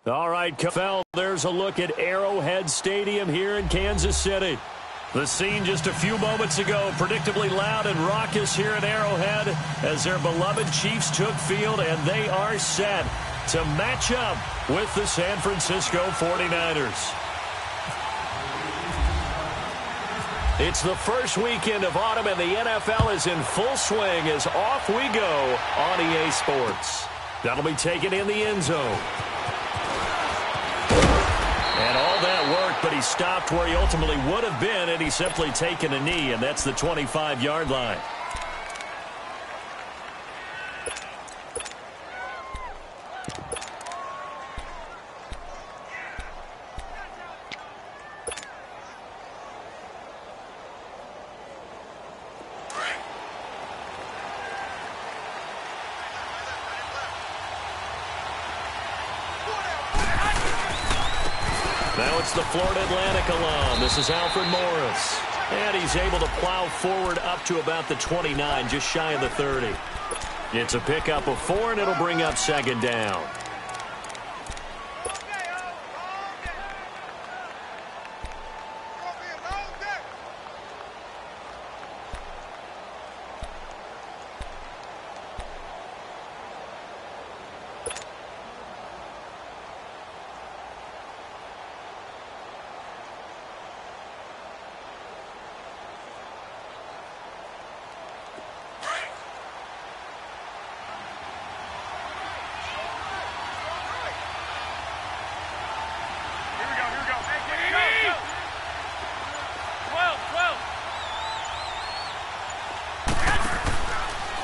All right, Phil, there's a look at Arrowhead Stadium here in Kansas City. The scene just a few moments ago, predictably loud and raucous here at Arrowhead as their beloved Chiefs took field, and they are set to match up with the San Francisco 49ers. It's the first weekend of autumn, and the NFL is in full swing as off we go on EA Sports. That'll be taken in the end zone. And all that work, but he stopped where he ultimately would have been, and he's simply taken a knee, and that's the 25-yard line. Now it's the Florida Atlantic alum. This is Alfred Morris. And he's able to plow forward up to about the 29, just shy of the 30. It's a pickup of 4, and it'll bring up second down.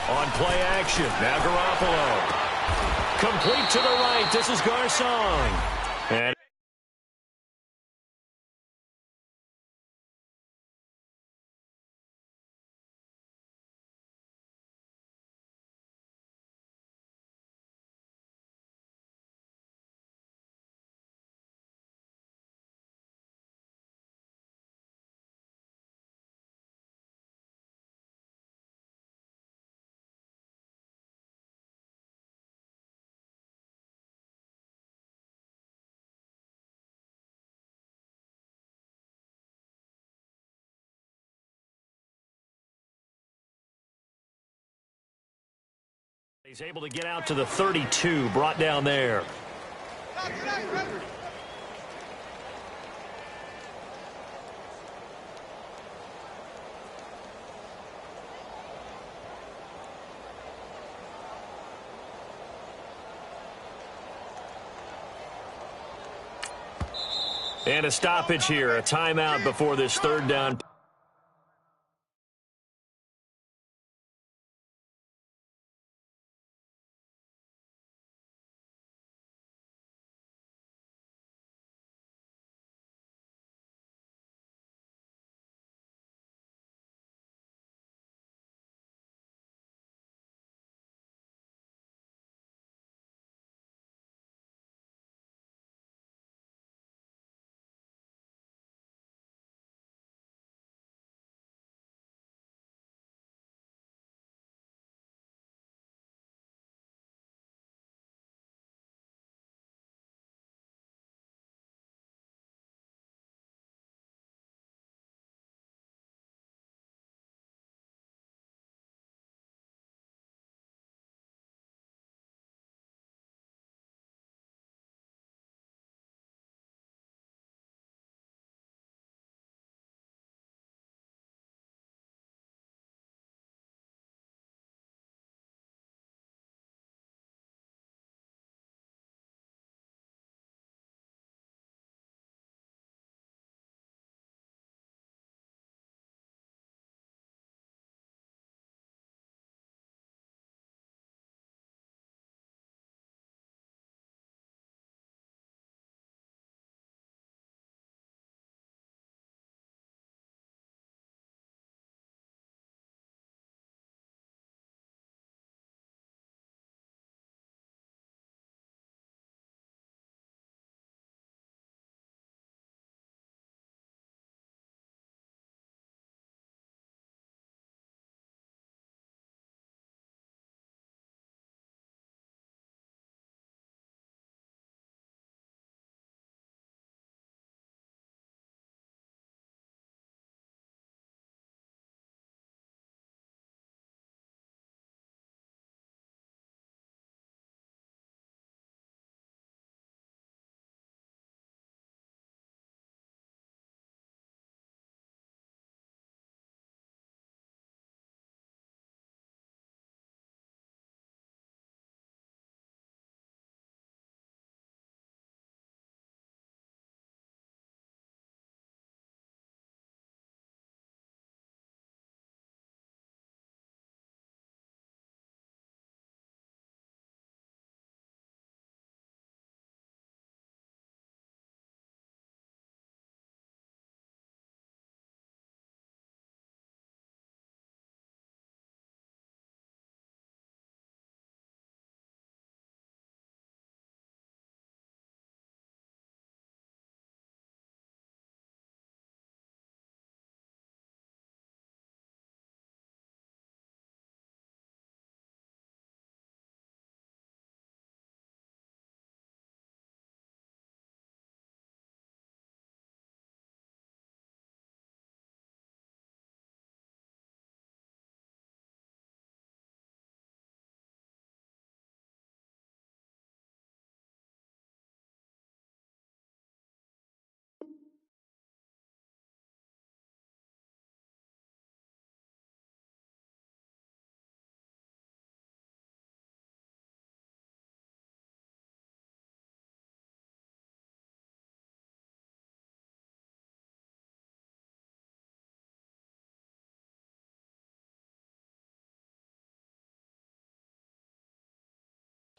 On play action, now Garoppolo. Complete to the right, this is Garcon. And he's able to get out to the 32, brought down there. And a stoppage here, a timeout before this third down.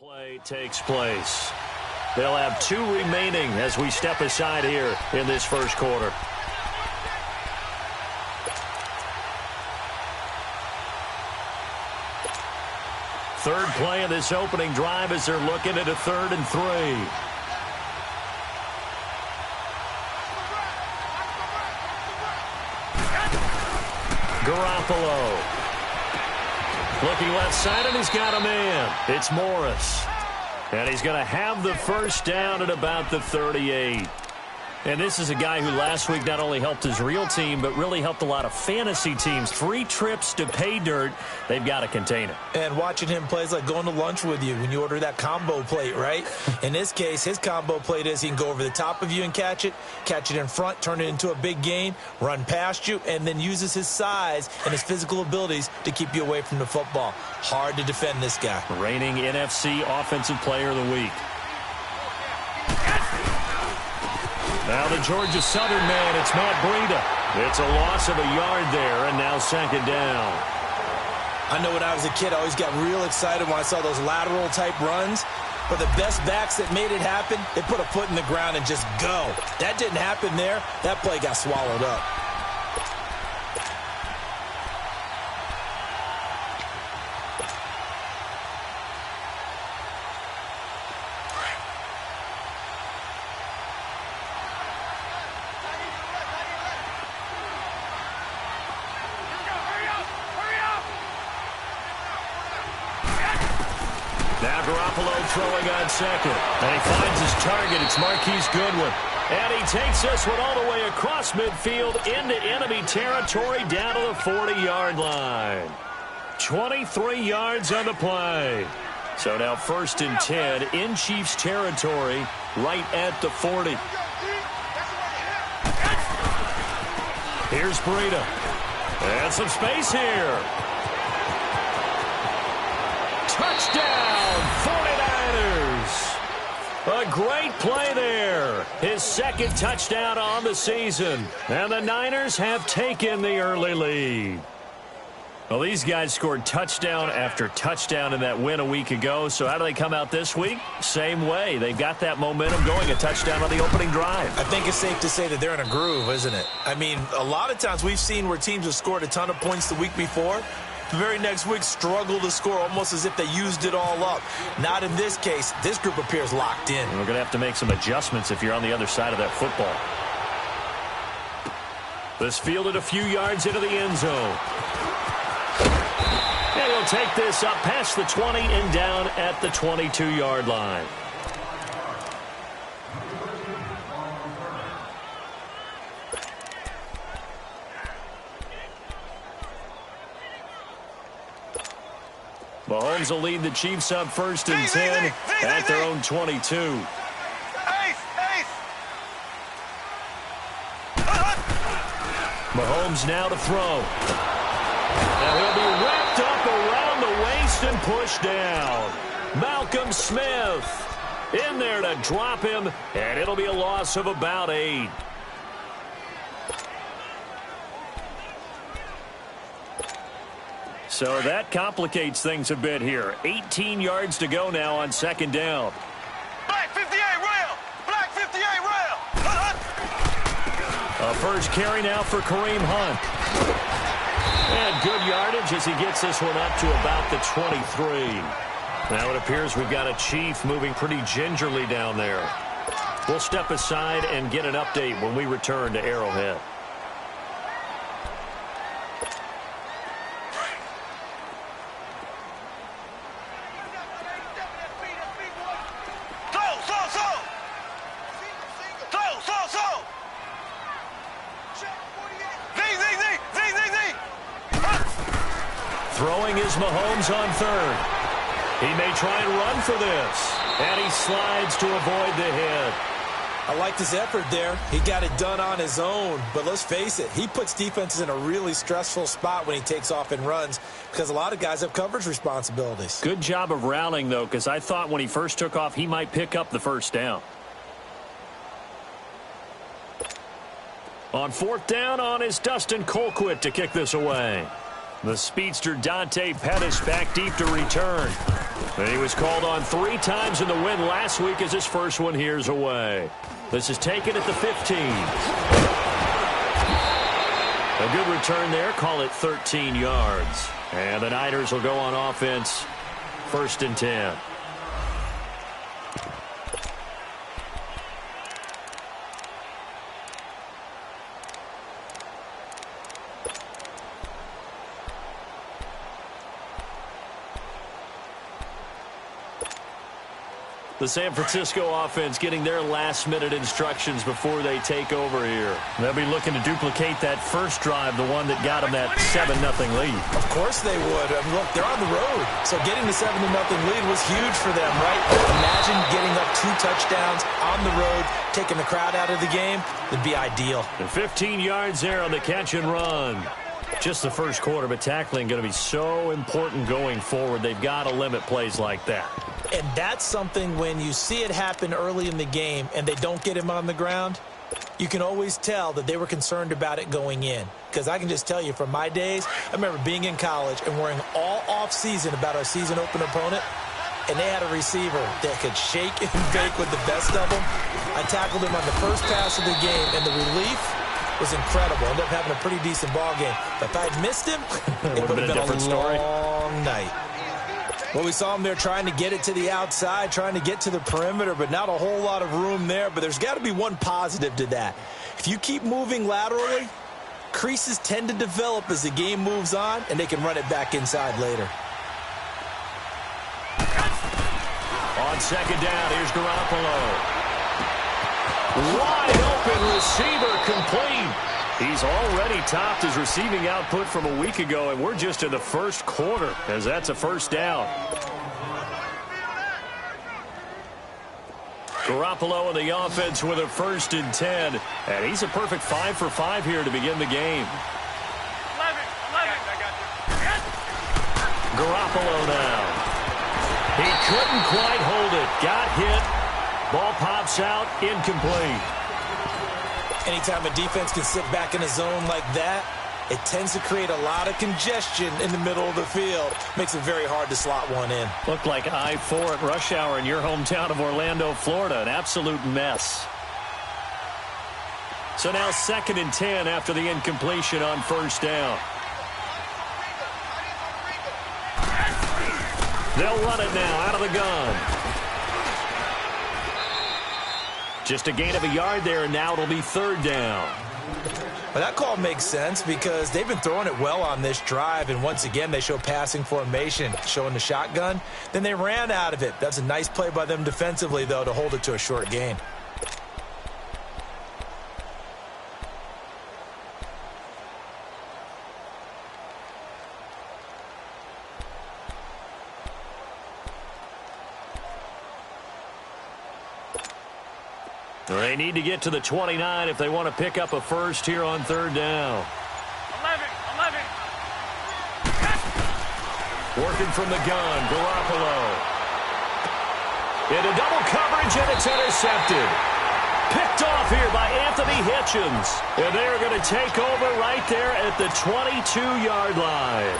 Play takes place. They'll have 2 remaining as we step aside here in this first quarter. Third play of this opening drive as they're looking at a 3rd and 3. Garoppolo. Looking left side, and he's got a man. It's Morris. And he's going to have the first down at about the 38. And this is a guy who last week not only helped his real team, but really helped a lot of fantasy teams. 3 trips to pay dirt. They've got to contain it. And watching him play is like going to lunch with you when you order that combo plate, right? In this case, his combo plate is he can go over the top of you and catch it in front, turn it into a big gain, run past you, and then uses his size and his physical abilities to keep you away from the football. Hard to defend this guy. Reigning NFC Offensive Player of the Week. Now the Georgia Southern man, it's Matt Breida. It's a loss of a yard there, and now 2nd down. I know when I was a kid, I always got real excited when I saw those lateral-type runs. But the best backs that made it happen, they put a foot in the ground and just go. That didn't happen there. That play got swallowed up. Now Garoppolo throwing on 2nd. And he finds his target. It's Marquise Goodwin. And he takes this one all the way across midfield into enemy territory down to the 40-yard line. 23 yards on the play. So now 1st and 10 in Chiefs territory right at the 40. Here's Breida. And some space here. Touchdown, 49ers. A great play there. His 2nd touchdown on the season. And the Niners have taken the early lead. Well, these guys scored touchdown after touchdown in that win a week ago. So how do they come out this week? Same way. They've got that momentum going, a touchdown on the opening drive. I think it's safe to say that they're in a groove, isn't it? I mean, a lot of times we've seen where teams have scored a ton of points the week before. The very next week struggle to score almost as if they used it all up. Not in this case. This group appears locked in. And we're going to have to make some adjustments if you're on the other side of that football. This fielded a few yards into the end zone. And he'll take this up past the 20 and down at the 22-yard line. Mahomes will lead the Chiefs up 1st and 10 at their own 22. Mahomes now to throw. Now he'll be wrapped up around the waist and pushed down. Malcolm Smith in there to drop him, and it'll be a loss of about 8. So that complicates things a bit here. 18 yards to go now on 2nd down. Black 58 rail! Black 58 rail! A first carry now for Kareem Hunt. And good yardage as he gets this one up to about the 23. Now it appears we've got a Chief moving pretty gingerly down there. We'll step aside and get an update when we return to Arrowhead. Throwing is Mahomes on 3rd. He may try and run for this. And he slides to avoid the hit. I like his effort there. He got it done on his own. But let's face it, he puts defenses in a really stressful spot when he takes off and runs because a lot of guys have coverage responsibilities. Good job of rallying, though, because I thought when he first took off, he might pick up the first down. On 4th down on is Dustin Colquitt to kick this away. The speedster Dante Pettis back deep to return. And he was called on 3 times in the win last week as his first one here's away. This is taken at the 15. A good return there. Call it 13 yards. And the Niners will go on offense. 1st and 10. The San Francisco offense getting their last-minute instructions before they take over here. They'll be looking to duplicate that first drive, the one that got them that 7-0 lead. Of course they would. I mean, look, they're on the road. So getting the 7-0 lead was huge for them, right? Imagine getting up 2 touchdowns on the road, taking the crowd out of the game. It'd be ideal. And 15 yards there on the catch and run. Just the first quarter, but tackling going to be so important going forward. They've got to limit plays like that. And that's something when you see it happen early in the game and they don't get him on the ground, you can always tell that they were concerned about it going in. Because I can just tell you from my days, I remember being in college and worrying all off-season about our season opener opponent, and they had a receiver that could shake and bake with the best of them. I tackled him on the first pass of the game, and the relief was incredible. Ended up having a pretty decent ball game. But if I had missed him, it would have been a different story. Long night. Well, we saw him there trying to get it to the outside, trying to get to the perimeter, but not a whole lot of room there. But there's got to be one positive to that. If you keep moving laterally, creases tend to develop as the game moves on, and they can run it back inside later. On 2nd down, here's Garoppolo. Wide open receiver complete. He's already topped his receiving output from a week ago, and we're just in the first quarter as that's a 1st down. Garoppolo in the offense with a 1st and 10, and he's a perfect 5 for 5 here to begin the game. 11. Garoppolo now. He couldn't quite hold it. Got hit. Ball pops out, incomplete. Anytime a defense can sit back in a zone like that, it tends to create a lot of congestion in the middle of the field. Makes it very hard to slot one in. Looked like I-4 at rush hour in your hometown of Orlando, Florida. An absolute mess. So now 2nd and 10 after the incompletion on 1st down. They'll run it now out of the gun. Just a gain of a yard there, and now it'll be 3rd down. Well, that call makes sense because they've been throwing it well on this drive, and once again they show passing formation, showing the shotgun. Then they ran out of it. That's a nice play by them defensively, though, to hold it to a short gain. They need to get to the 29 if they want to pick up a first here on 3rd down. 11. Working from the gun, Garoppolo. Into double coverage, and it's intercepted. Picked off here by Anthony Hitchens. And they're going to take over right there at the 22-yard line.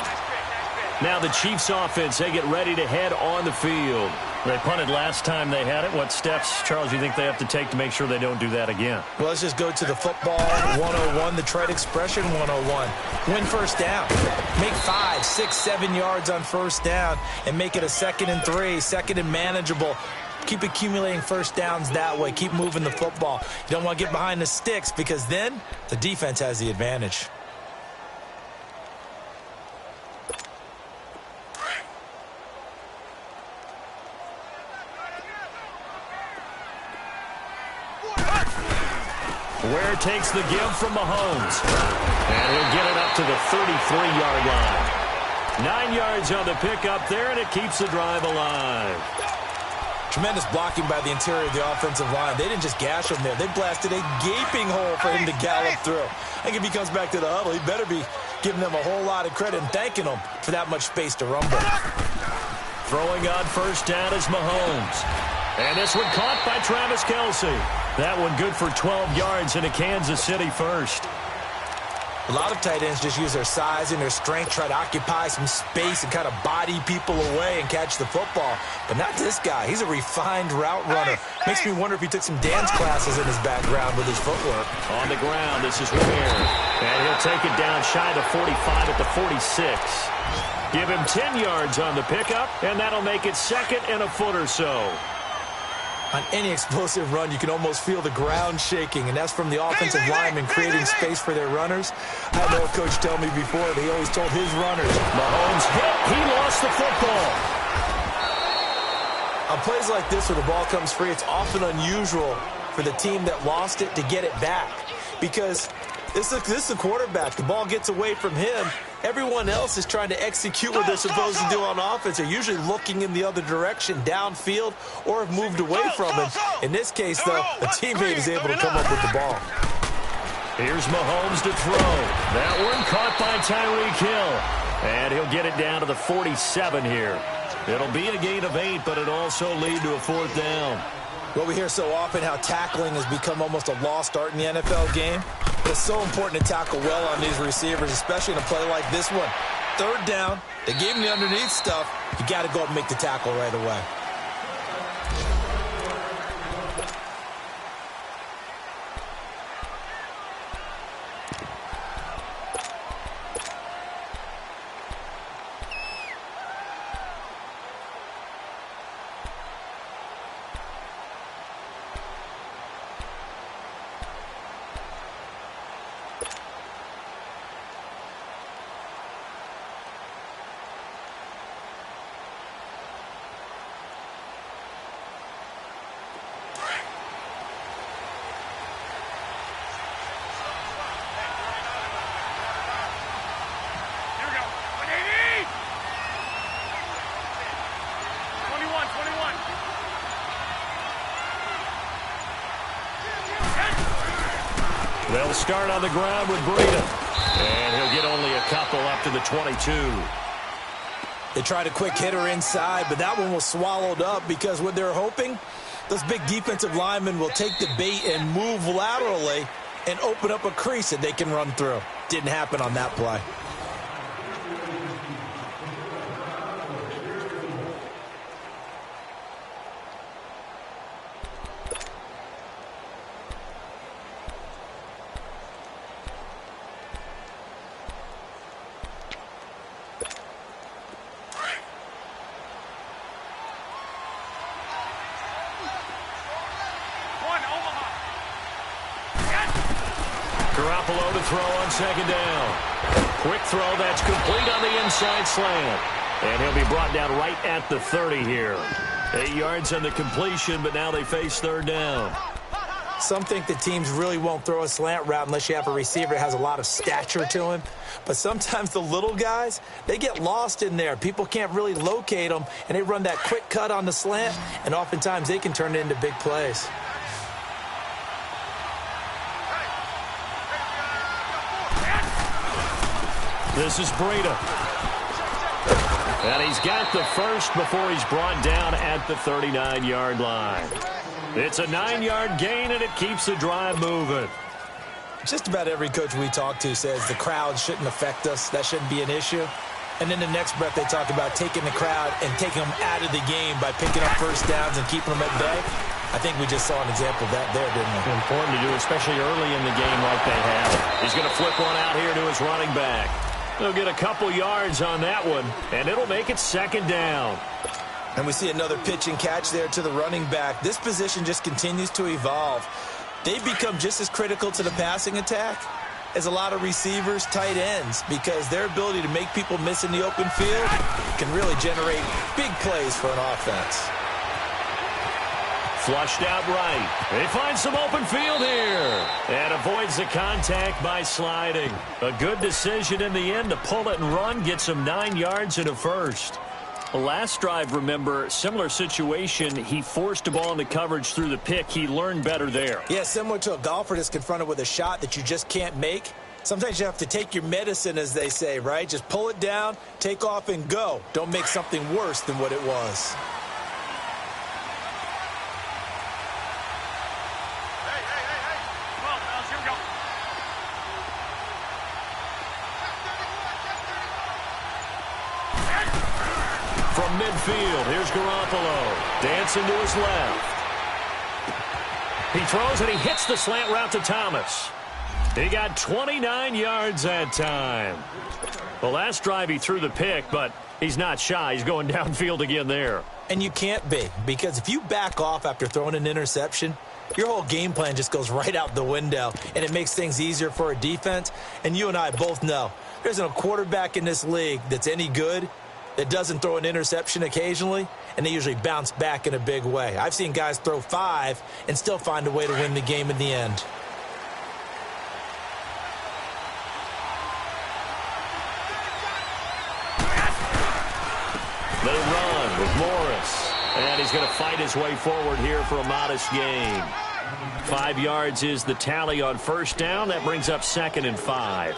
Now the Chiefs offense, they get ready to head on the field. They punted last time they had it. What steps, Charles, you think they have to take to make sure they don't do that again? Well, let's just go to the football 101, the trade expression 101. Win 1st down. Make 5, 6, 7 yards on 1st down and make it a 2nd and 3, 2nd and manageable. Keep accumulating 1st downs that way. Keep moving the football. You don't want to get behind the sticks because then the defense has the advantage. Ware takes the give from Mahomes. And he'll get it up to the 33-yard line. 9 yards on the pickup there, and it keeps the drive alive. Tremendous blocking by the interior of the offensive line. They didn't just gash him there. They blasted a gaping hole for him to gallop through. I think if he comes back to the huddle, he better be giving them a whole lot of credit and thanking them for that much space to rumble. Throwing on 1st down is Mahomes. And this one caught by Travis Kelce. That one good for 12 yards into Kansas City first. A lot of tight ends just use their size and their strength, try to occupy some space and kind of body people away and catch the football. But not this guy. He's a refined route runner. Makes me wonder if he took some dance classes in his background with his footwork. On the ground, this is Ware. And he'll take it down shy of the 45 at the 46. Give him 10 yards on the pickup, and that'll make it second and a foot or so. On any explosive run, you can almost feel the ground shaking, and that's from the offensive linemen creating space for their runners. I had no coach tell me before, they always told his runners. Mahomes hit. He lost the football. On plays like this where the ball comes free, it's often unusual for the team that lost it to get it back because this is the quarterback. The ball gets away from him. Everyone else is trying to execute what they're supposed to do on offense. They're usually looking in the other direction, downfield, or have moved away from him. In this case, though, a teammate is able to come up with the ball. Here's Mahomes to throw. That one caught by Tyreek Hill. And he'll get it down to the 47 here. It'll be a gain of 8, but it'll also lead to a 4th down. Well, we hear so often how tackling has become almost a lost art in the NFL game. But it's so important to tackle well on these receivers, especially in a play like this one. 3rd down, they gave him the underneath stuff. You got to go up and make the tackle right away. They'll start on the ground with Breida. And he'll get only a couple up to the 22. They tried a quick hitter inside, but that one was swallowed up because what they're hoping, those big defensive linemen will take the bait and move laterally and open up a crease that they can run through. Didn't happen on that play. Garoppolo to throw on 2nd down. Quick throw that's complete on the inside slant. And he'll be brought down right at the 30 here. 8 yards on the completion, but now they face 3rd down. Some think the teams really won't throw a slant route unless you have a receiver that has a lot of stature to him. But sometimes the little guys, they get lost in there. People can't really locate them, and they run that quick cut on the slant, and oftentimes they can turn it into big plays. This is Breida. And he's got the first before he's brought down at the 39-yard line. It's a 9-yard gain, and it keeps the drive moving. Just about every coach we talk to says the crowd shouldn't affect us. That shouldn't be an issue. And then the next breath they talk about taking the crowd and taking them out of the game by picking up first downs and keeping them at bay. I think we just saw an example of that there, didn't we? Important to do, especially early in the game like they have. He's going to flip one out here to his running back. He'll get a couple yards on that one, and it'll make it 2nd down. And we see another pitch and catch there to the running back. This position just continues to evolve. They become just as critical to the passing attack as a lot of receivers, tight ends, because their ability to make people miss in the open field can really generate big plays for an offense. Flushed out right. They find some open field here. And avoids the contact by sliding. A good decision in the end to pull it and run. Gets him 9 yards and a first. The last drive, remember, similar situation. He forced a ball into coverage through the pick. He learned better there. Yeah, similar to a golfer that's confronted with a shot that you just can't make. Sometimes you have to take your medicine, as they say, right? Just pull it down, take off, and go. Don't make something worse than what it was. From midfield, here's Garoppolo. Dancing to his left. He throws and he hits the slant route to Thomas. He got 29 yards that time. The last drive he threw the pick, but he's not shy. He's going downfield again there. And you can't be, because if you back off after throwing an interception, your whole game plan just goes right out the window, and it makes things easier for a defense. And you and I both know there isn't a quarterback in this league that's any good that doesn't throw an interception occasionally, and they usually bounce back in a big way. I've seen guys throw 5 and still find a way to win the game in the end. They run with Morris, and he's going to fight his way forward here for a modest gain. 5 yards is the tally on first down. That brings up 2nd and 5.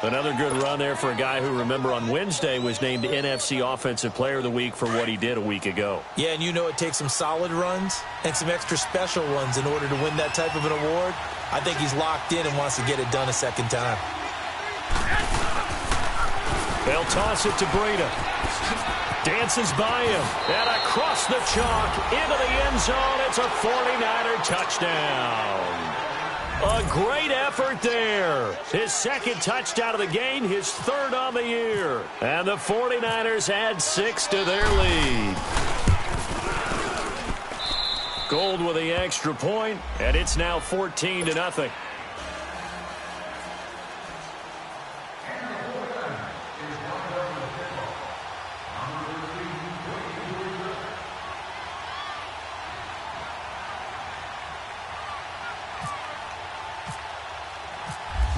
Another good run there for a guy who, remember, on Wednesday was named NFC Offensive Player of the Week for what he did a week ago. Yeah, and you know it takes some solid runs and some extra special ones in order to win that type of an award. I think he's locked in and wants to get it done a second time. They'll toss it to Breida. Dances by him. And across the chalk into the end zone. It's a 49er touchdown. A great effort there. His 2nd touchdown of the game, his 3rd on the year. And the 49ers add 6 to their lead. Gold with the extra point, and it's now 14-0.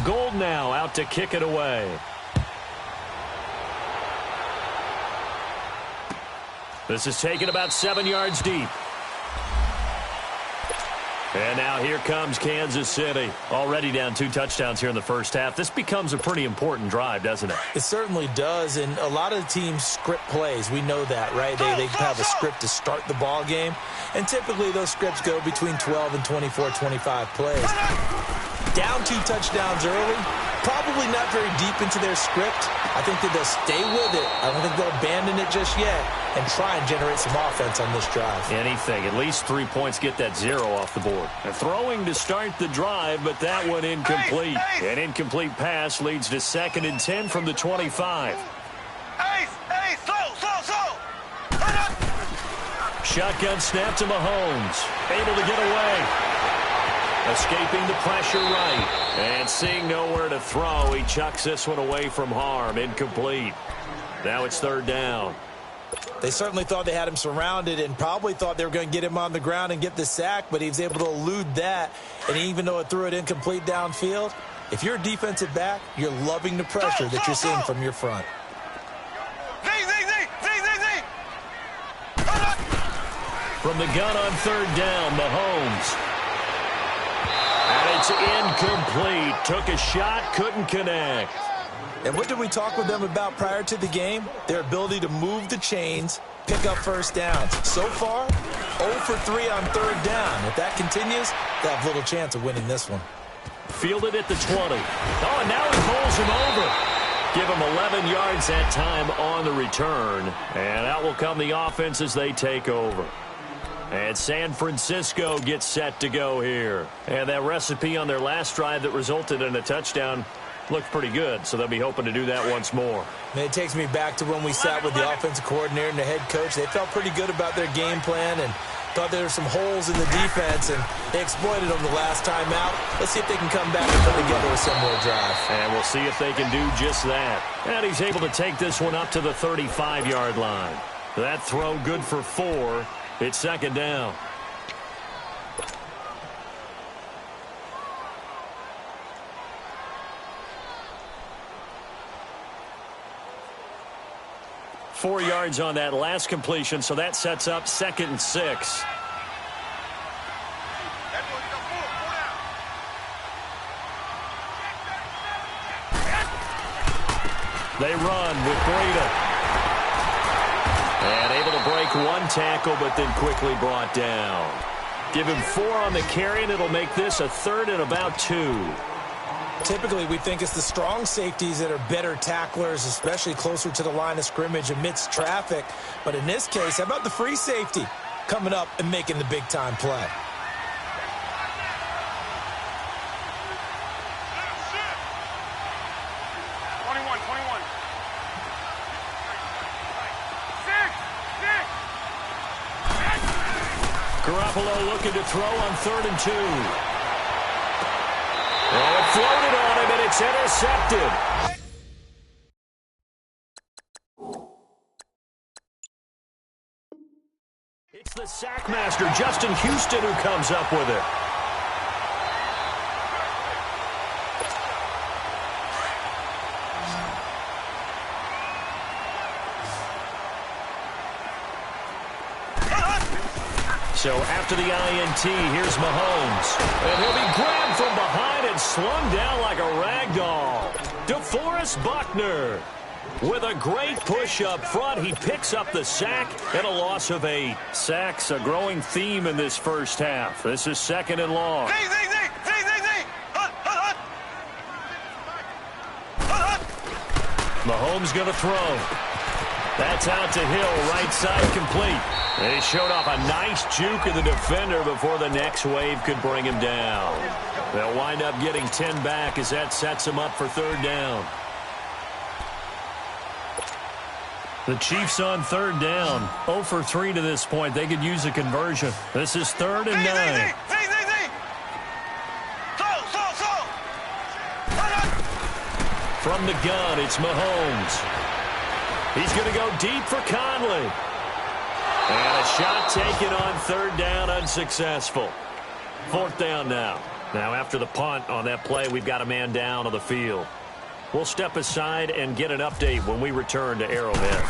Gold now out to kick it away. This is taken about 7 yards deep. And now here comes Kansas City. Already down 2 touchdowns here in the first half. This becomes a pretty important drive, doesn't it? It certainly does, and a lot of the teams script plays. We know that, right? They have a script to start the ball game, and typically those scripts go between 12 and 24, 25 plays. Down 2 touchdowns early, probably not very deep into their script. I think that they'll stay with it. I don't think they'll abandon it just yet and try and generate some offense on this drive. Anything. At least 3 points, get that 0 off the board. And throwing to start the drive, but that one incomplete. An incomplete pass leads to 2nd and 10 from the 25. Shotgun snap to Mahomes. Able to get away. Escaping the pressure right. And seeing nowhere to throw, he chucks this one away from harm. Incomplete. Now it's 3rd down. They certainly thought they had him surrounded and probably thought they were going to get him on the ground and get the sack, but he was able to elude that. And even though it threw it incomplete downfield, if you're a defensive back, you're loving the pressure that you're seeing from your front. From the gun on 3rd down, Mahomes. And it's incomplete. Took a shot, couldn't connect. And what did we talk with them about prior to the game? Their ability to move the chains, pick up first downs. So far, 0 for 3 on 3rd down. If that continues, they have little chance of winning this one. Fielded at the 20. Oh, and now he bowls him over. Give him 11 yards that time on the return. And out will come the offense as they take over. And San Francisco gets set to go here. And that recipe on their last drive that resulted in a touchdown looked pretty good, so they'll be hoping to do that once more. And it takes me back to when we sat with the offensive coordinator and the head coach. They felt pretty good about their game plan and thought there were some holes in the defense, and they exploited them the last time out. Let's see if they can come back and put together a similar drive. And we'll see if they can do just that. And he's able to take this one up to the 35-yard line. That throw good for 4. It's 2nd down. Four yards on that last completion, so that sets up 2nd and 6. They run with Breida. And able to break 1 tackle, but then quickly brought down. Give him 4 on the carry, and it'll make this a 3rd and about 2. Typically, we think it's the strong safeties that are better tacklers, especially closer to the line of scrimmage amidst traffic. But in this case, how about the free safety coming up and making the big-time play? Garoppolo looking to throw on 3rd and 2. Oh, it floated on him, and it's intercepted. It's the sackmaster, Justin Houston, who comes up with it. So after the INT, here's Mahomes. And he'll be grabbed from behind and slung down like a rag doll. DeForest Buckner with a great push up front. He picks up the sack and a loss of 8. Sacks, a growing theme in this first half. This is 2nd and long. Mahomes going to throw. That's out to Hill, right side complete. They showed off a nice juke of the defender before the next wave could bring him down. They'll wind up getting 10 back as that sets them up for 3rd down. The Chiefs on 3rd down. 0 for 3 to this point. They could use a conversion. This is 3rd and 9. From the gun, it's Mahomes. He's going to go deep for Conley. And a shot taken on 3rd down, unsuccessful. 4th down now. Now after the punt on that play, we've got a man down on the field. We'll step aside and get an update when we return to Arrowhead.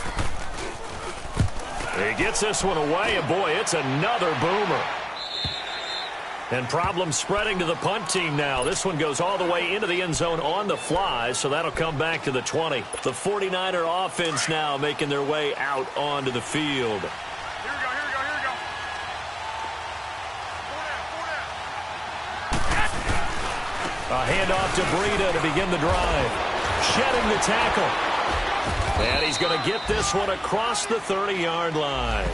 He gets this one away, and boy, it's another boomer. And problems spreading to the punt team now. This one goes all the way into the end zone on the fly, so that'll come back to the 20. The 49er offense now making their way out onto the field. A handoff to Breida to begin the drive. Shedding the tackle. And he's going to get this one across the 30-yard line.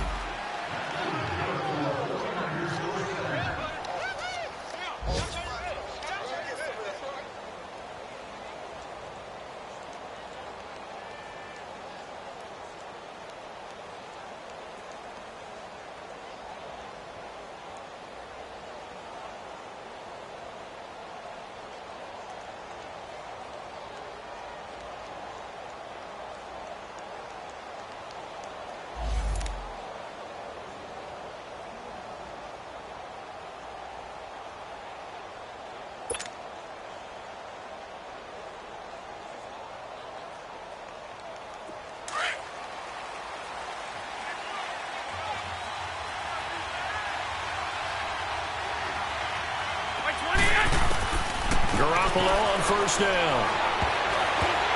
Garoppolo on 1st down.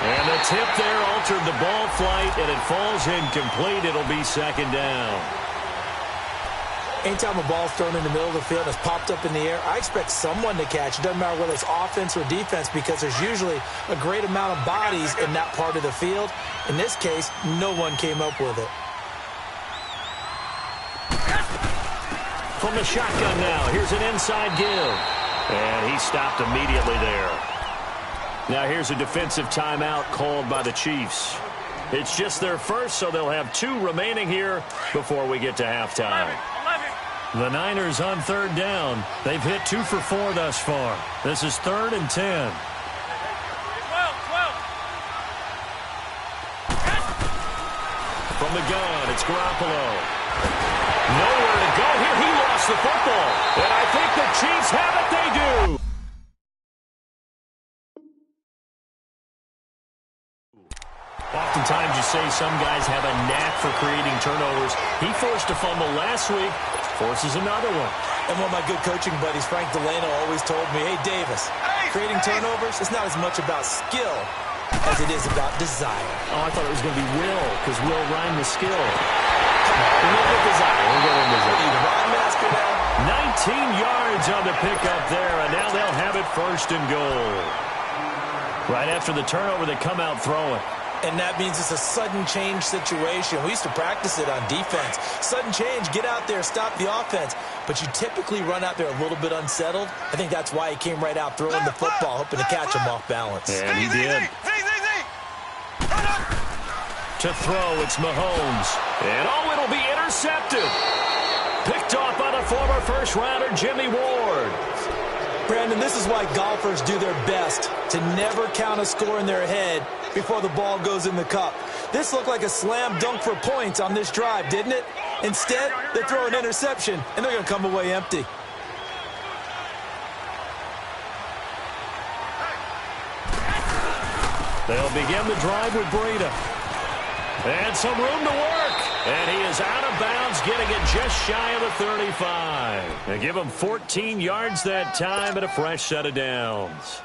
And the tip there altered the ball flight, and it falls incomplete. It'll be 2nd down. Anytime a ball's thrown in the middle of the field and it's popped up in the air, I expect someone to catch. It doesn't matter whether it's offense or defense, because there's usually a great amount of bodies in that part of the field. In this case, no one came up with it. From the shotgun now, here's an inside give. And he stopped immediately there. Now here's a defensive timeout called by the Chiefs. It's just their first, so they'll have 2 remaining here before we get to halftime. 11. The Niners on 3rd down. They've hit 2 for 4 thus far. This is 3rd and 10. 12. From the gun, it's Garoppolo. Nowhere to go here. He lost the football. And I think the Chiefs have it. They do. Oftentimes you say some guys have a knack for creating turnovers. He forced a fumble last week, forces another one. And one of my good coaching buddies, Frank Delano, always told me, hey, Davis, creating turnovers, it's not as much about skill as it is about desire. Oh, I thought it was going to be will, because will rhyme with skill. We'll go with desire. We'll go with desire. What are you, the rhyme master now? 19 yards on the pickup there, and now they'll have it 1st and goal. Right after the turnover, they come out throwing. And that means it's a sudden change situation. We used to practice it on defense. Sudden change, get out there, stop the offense. But you typically run out there a little bit unsettled. I think that's why he came right out throwing the football, hoping to catch him off balance. And he did. To throw, it's Mahomes. And it'll be intercepted. Picked off by the former first-rounder, Jimmy Ward. Brandon, this is why golfers do their best to never count a score in their head before the ball goes in the cup. This looked like a slam dunk for points on this drive, didn't it? Instead, they throw an interception, and they're going to come away empty. They'll begin the drive with Breida. And some room to work. And he is out of bounds, getting it just shy of the 35. They give him 14 yards that time and a fresh set of downs.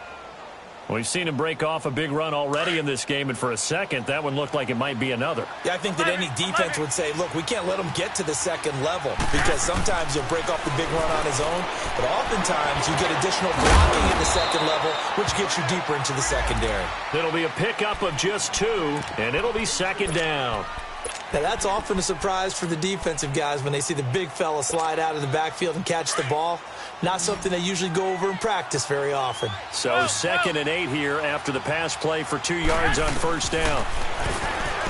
We've seen him break off a big run already in this game, and for a second, that one looked like it might be another. Yeah, I think that any defense would say, look, we can't let him get to the second level, because sometimes he'll break off the big run on his own, but oftentimes you get additional blocking in the second level, which gets you deeper into the secondary. It'll be a pickup of just 2, and it'll be second down. Now, that's often a surprise for the defensive guys when they see the big fella slide out of the backfield and catch the ball. Not something they usually go over in practice very often. So 2nd and 8 here after the pass play for 2 yards on first down.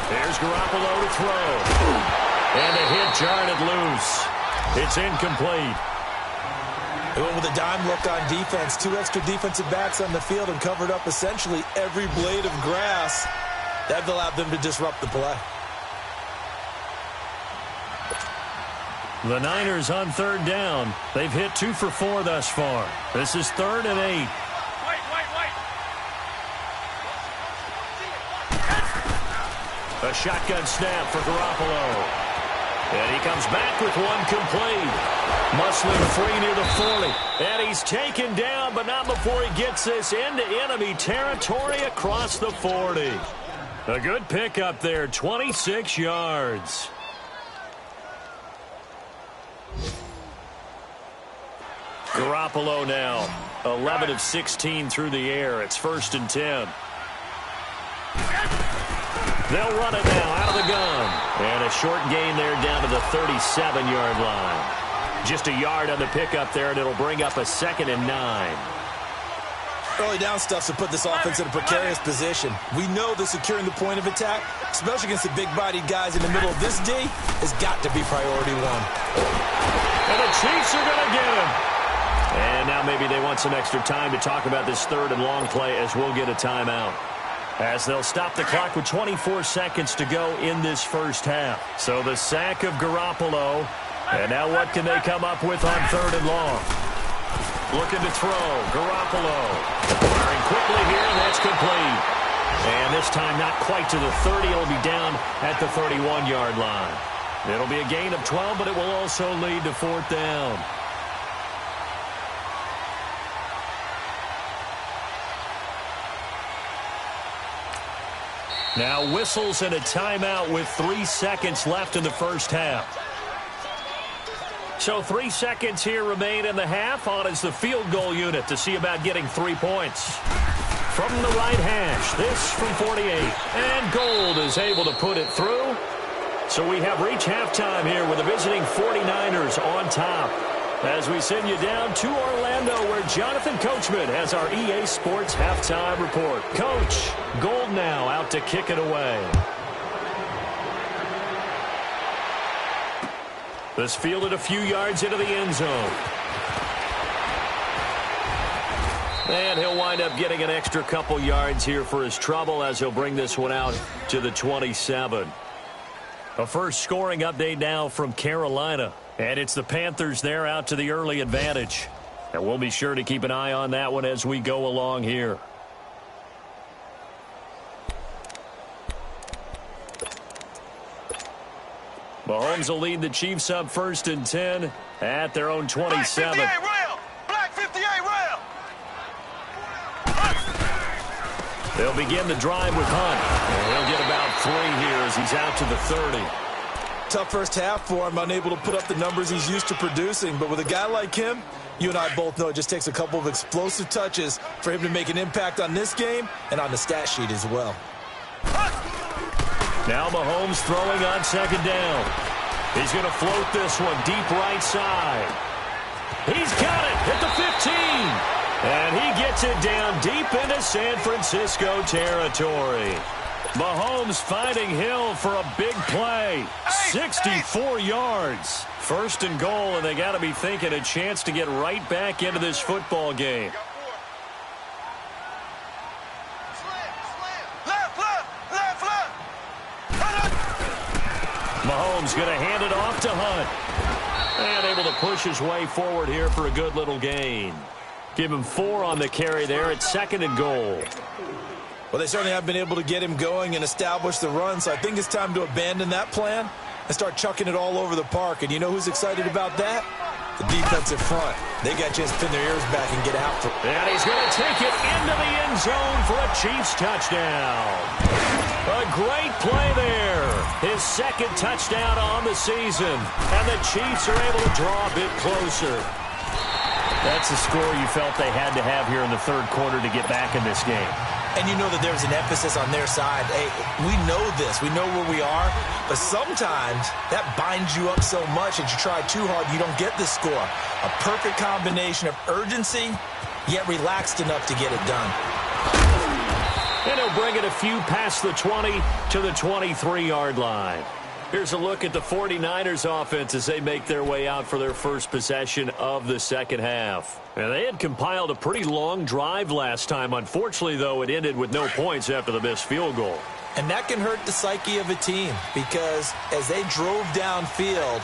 There's Garoppolo to throw. And a hit jarred it loose. It's incomplete. They went with a dime look on defense. 2 extra defensive backs on the field and covered up essentially every blade of grass. That allowed them to disrupt the play. The Niners on 3rd down. They've hit 2 for 4 thus far. This is 3rd and 8. A shotgun snap for Garoppolo. And he comes back with one complete. Musling free near the 40. And he's taken down, but not before he gets this into enemy territory across the 40. A good pickup there, 26 yards. Garoppolo now, 11 of 16 through the air. It's 1st and 10. They'll run it now out of the gun. And a short gain there down to the 37-yard line. Just a yard on the pickup there, and it'll bring up a 2nd and 9. Early down stuff to put this offense in a precarious position. We know that securing the point of attack, especially against the big-bodied guys in the middle of this D, has got to be priority 1. And the Chiefs are going to get him. And now maybe they want some extra time to talk about this 3rd and long play, as we'll get a timeout. As they'll stop the clock with 24 seconds to go in this first half. So the sack of Garoppolo. And now what can they come up with on 3rd and long? Looking to throw. Garoppolo. Firing quickly here, and that's complete. And this time not quite to the 30. It'll be down at the 31-yard line. It'll be a gain of 12, but it will also lead to 4th down. Now whistles and a timeout with 3 seconds left in the first half. So 3 seconds here remain in the half. On is the field goal unit to see about getting 3 points. From the right hash, this from 48. And Gold is able to put it through. So we have reached halftime here with the visiting 49ers on top. As we send you down to Orlando, where Jonathan Coachman has our EA Sports halftime report. Coach, Gold now out to kick it away. This fielded a few yards into the end zone. And he'll wind up getting an extra couple yards here for his trouble as he'll bring this one out to the 27. A first scoring update now from Carolina. And it's the Panthers there out to the early advantage. And we'll be sure to keep an eye on that one as we go along here. Mahomes will lead the Chiefs up 1st and 10 at their own 27. Black 58 rail! Black 58 rail! They'll begin the drive with Hunt. And he'll get about 3 here as he's out to the 30. Tough first half for him, unable to put up the numbers he's used to producing. But with a guy like him, You and I both know it just takes a couple of explosive touches for him to make an impact on this game and on the stat sheet as well. Now Mahomes throwing on second down. He's going to float this one deep right side. He's got it at the 15. And he gets it down deep into San Francisco territory. Mahomes finding Hill for a big play. 64 yards. First and goal, and they got to be thinking a chance to get right back into this football game. Mahomes going to hand it off to Hunt. And able to push his way forward here for a good little gain. Give him 4 on the carry there at second and goal. Well, they certainly have been able to get him going and establish the run, so I think it's time to abandon that plan and start chucking it all over the park. And you know who's excited about that? The defensive front. They got a chance to pin their ears back and get after it. And he's going to take it into the end zone for a Chiefs touchdown. A great play there. His second touchdown on the season. And the Chiefs are able to draw a bit closer. That's the score you felt they had to have here in the third quarter to get back in this game. And you know that there's an emphasis on their side. Hey, we know this. We know where we are. But sometimes that binds you up so much that you try too hard, you don't get the score. A perfect combination of urgency, yet relaxed enough to get it done. And he'll bring it a few past the 20 to the 23-yard line. Here's a look at the 49ers offense as they make their way out for their first possession of the second half. And they had compiled a pretty long drive last time. Unfortunately, though, it ended with no points after the missed field goal. And that can hurt the psyche of a team because as they drove downfield,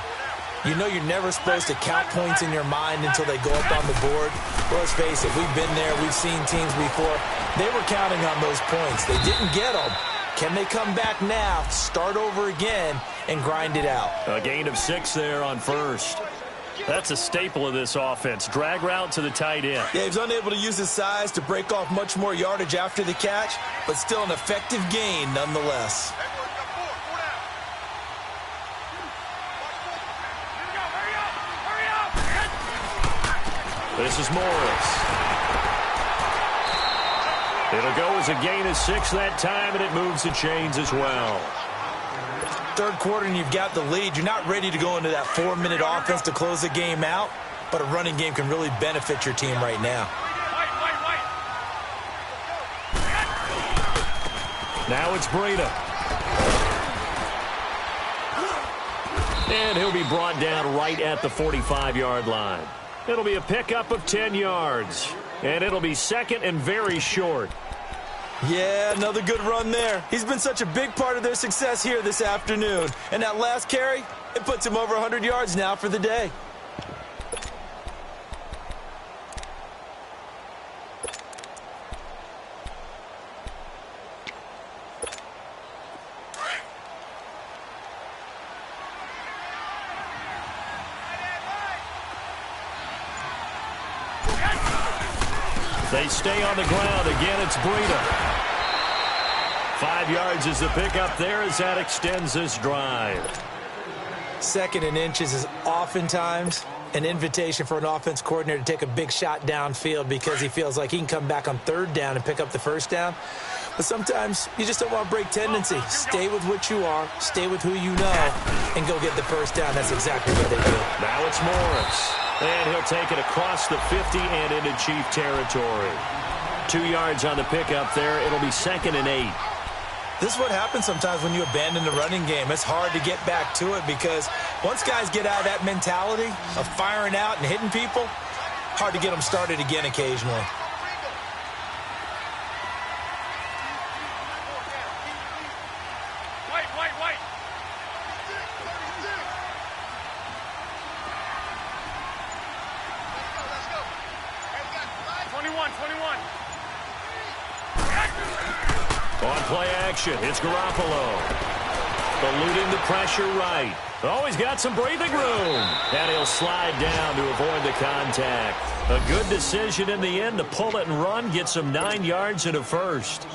you know you're never supposed to count points in your mind until they go up on the board. Well, let's face it, we've been there. We've seen teams before. They were counting on those points. They didn't get them. Can they come back now, start over again, and grind it out? A gain of 6 there on first. That's a staple of this offense. Drag route to the tight end. Yeah, he was unable to use his size to break off much more yardage after the catch, but still an effective gain nonetheless. This is Morris. It'll go as a gain of 6 that time, and it moves the chains as well. Third quarter, and you've got the lead. You're not ready to go into that 4-minute offense to close the game out, but a running game can really benefit your team right now. Now it's Breida. And he'll be brought down right at the 45-yard line. It'll be a pickup of 10 yards. And it'll be second and very short. Yeah, another good run there. He's been such a big part of their success here this afternoon. And that last carry, it puts him over 100 yards now for the day. They stay on the ground. Again, it's Breida. 5 yards is the pickup there as that extends this drive. Second and inches is oftentimes an invitation for an offense coordinator to take a big shot downfield because he feels like he can come back on third down and pick up the first down. But sometimes you just don't want to break tendency. Stay with what you are, stay with who you know, and go get the first down. That's exactly what they do. Now it's Morris. And he'll take it across the 50 and into Chief territory. 2 yards on the pickup there. It'll be second and 8. This is what happens sometimes when you abandon the running game. It's hard to get back to it because once guys get out of that mentality of firing out and hitting people, hard to get them started again occasionally. White. 21. On play action, it's Garoppolo. Eluding the pressure right. Oh, he's got some breathing room. And he'll slide down to avoid the contact. A good decision in the end to pull it and run, get some 9 yards and a first.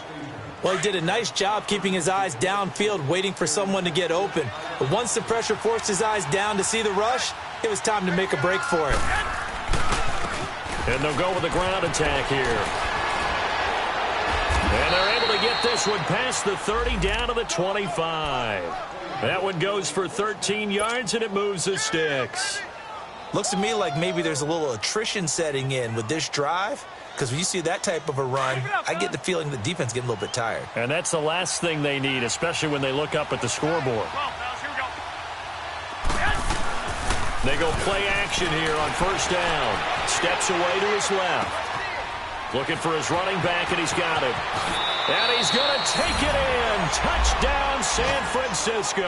Well, he did a nice job keeping his eyes downfield, waiting for someone to get open. But once the pressure forced his eyes down to see the rush, it was time to make a break for it. And they'll go with the ground attack here. And they're able to get this one past the 30 down to the 25. That one goes for 13 yards, and it moves the sticks. Looks to me like maybe there's a little attrition setting in with this drive, because when you see that type of a run, I get the feeling the defense getting a little bit tired. And that's the last thing they need, especially when they look up at the scoreboard. They go play action here on first down. Steps away to his left. Looking for his running back, and he's got it. And he's going to take it in. Touchdown, San Francisco.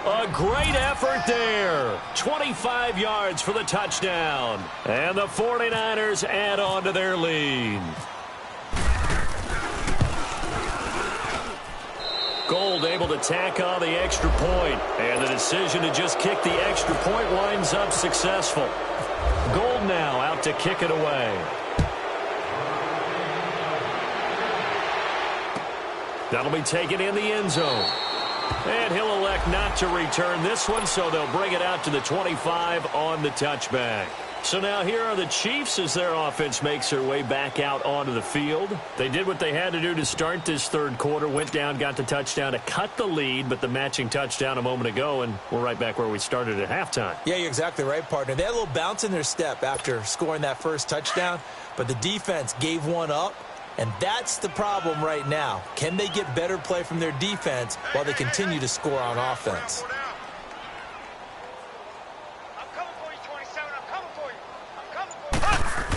A great effort there. 25 yards for the touchdown. And the 49ers add on to their lead. Gold able to tack on the extra point. And the decision to just kick the extra point winds up successful. Gold now out to kick it away. That'll be taken in the end zone. And he'll elect not to return this one, so they'll bring it out to the 25 on the touchback. So now here are the Chiefs as their offense makes their way back out onto the field. They did what they had to do to start this third quarter, went down, got the touchdown to cut the lead, but the matching touchdown a moment ago, and we're right back where we started at halftime. Yeah, you're exactly right, partner. They had a little bounce in their step after scoring that first touchdown, but the defense gave one up. And that's the problem right now. Can they get better play from their defense while they continue to score on offense? I'm coming for you, 27. I'm coming for you. I'm coming for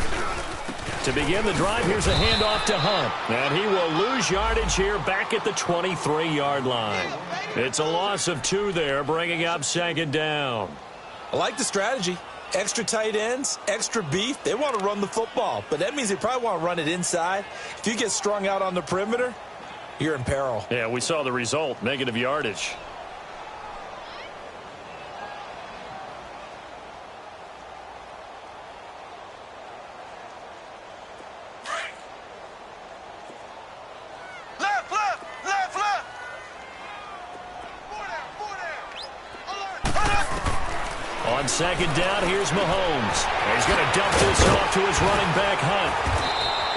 you. To begin the drive, here's a handoff to Hunt. And he will lose yardage here back at the 23-yard line. It's a loss of 2 there, bringing up second down. I like the strategy. Extra tight ends, extra beef. They want to run the football, but that means they probably want to run it inside. If you get strung out on the perimeter, you're in peril. Yeah, we saw the result, negative yardage. Left, left, left, left. Four down. Alert. On second down, here's Mahomes. And he's going to dump this off to his running back, Hunt.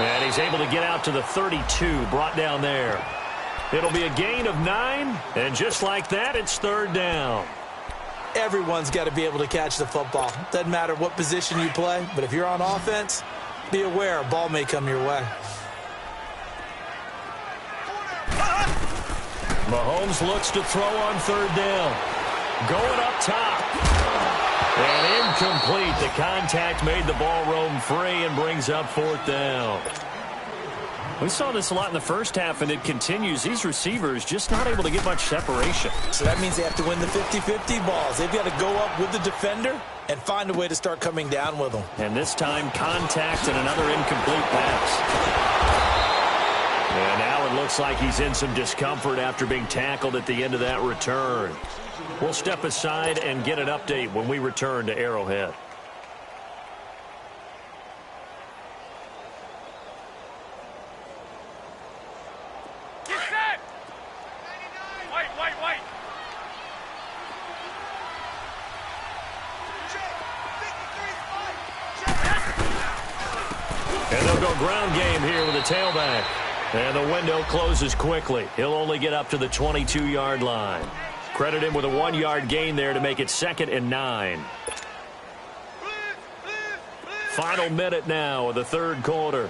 And he's able to get out to the 32, brought down there. It'll be a gain of 9, and just like that, it's third down. Everyone's got to be able to catch the football. Doesn't matter what position you play, but if you're on offense, be aware a ball may come your way. Mahomes looks to throw on third down. Going up top. And incomplete. The contact made the ball roam free and brings up fourth down. We saw this a lot in the first half, and it continues. These receivers just not able to get much separation. So that means they have to win the 50-50 balls. They've got to go up with the defender and find a way to start coming down with them. And this time, contact and another incomplete pass. And now it looks like he's in some discomfort after being tackled at the end of that return. We'll step aside and get an update when we return to Arrowhead. Get set. Wait. And they'll go ground game here with a tailback. And the window closes quickly. He'll only get up to the 22-yard line. Credit him with a 1-yard gain there to make it 2nd and 9. Final minute now of the third quarter.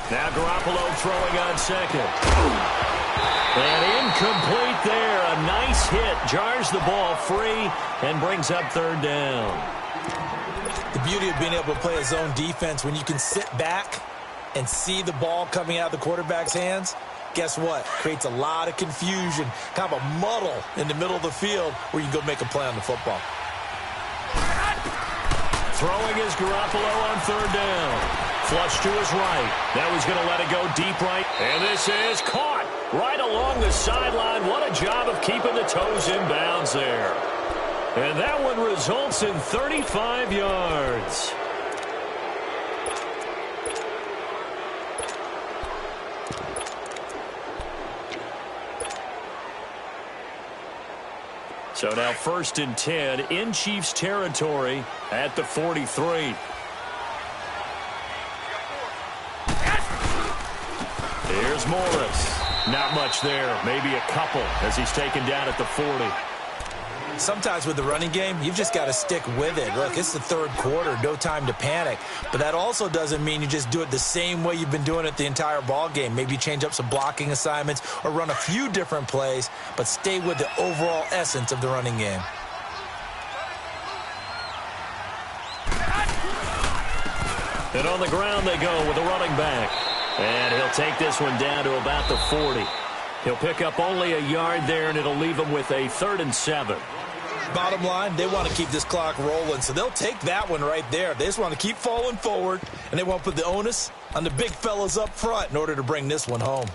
Now Garoppolo throwing on second. And incomplete there. A nice hit. Jars the ball free and brings up third down. The beauty of being able to play a zone defense when you can sit back and see the ball coming out of the quarterback's hands, guess what? Creates a lot of confusion, kind of a muddle in the middle of the field where you can go make a play on the football. Throwing is Garoppolo on third down. Flush to his right. Now he's going to let it go deep right. And this is caught right along the sideline. What a job of keeping the toes in bounds there. And that one results in 35 yards. So now 1st and 10 in Chiefs territory at the 43. Here's Morris. Not much there. Maybe a couple as he's taken down at the 40. Sometimes with the running game, you've just got to stick with it. Look, it's the 3rd quarter, no time to panic. But that also doesn't mean you just do it the same way you've been doing it the entire ball game. Maybe you change up some blocking assignments or run a few different plays, but stay with the overall essence of the running game. And on the ground they go with a running back. And he'll take this one down to about the 40. He'll pick up only a yard there, and it'll leave him with a 3rd and 7. Bottom line, they want to keep this clock rolling, so they'll take that one right there. They just want to keep falling forward, and they want to put the onus on the big fellas up front in order to bring this one home.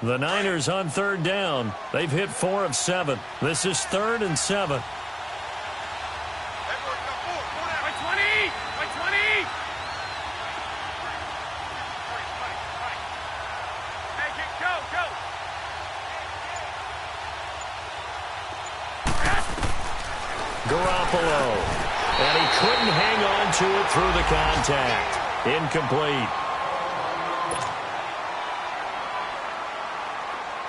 The Niners on 3rd down. They've hit 4 of 7. This is 3rd and 7. Garoppolo. And he couldn't hang on to it through the contact. Incomplete.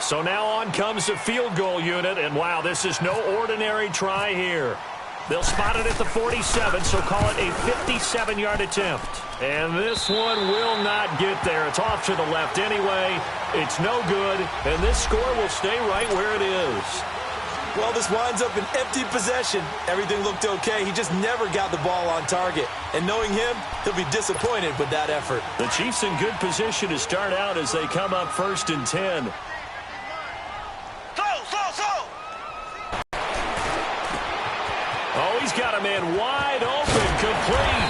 So now on comes the field goal unit, and wow, this is no ordinary try here. They'll spot it at the 47, so call it a 57-yard attempt. And this one will not get there. It's off to the left anyway. It's no good, and this score will stay right where it is. Well, this winds up an empty possession. Everything looked okay. He just never got the ball on target. And knowing him, he'll be disappointed with that effort. The Chiefs in good position to start out as they come up 1st and 10. Oh, he's got a man wide open, complete.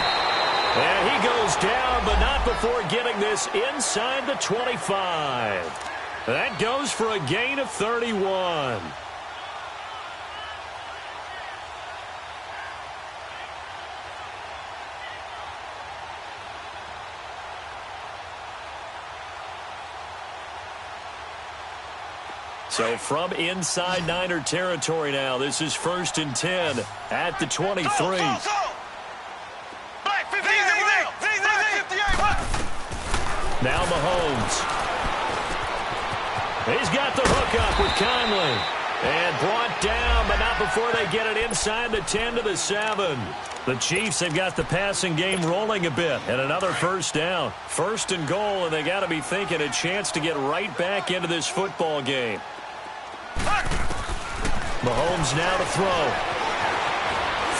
And he goes down, but not before getting this inside the 25. That goes for a gain of 31. So from inside Niner territory now, this is 1st and 10 at the 23. Now Mahomes. He's got the hook up with Conley. And brought down, but not before they get it inside the 10 to the 7. The Chiefs have got the passing game rolling a bit. And another 1st down. 1st and goal, and they got to be thinking a chance to get right back into this football game. Mahomes now to throw.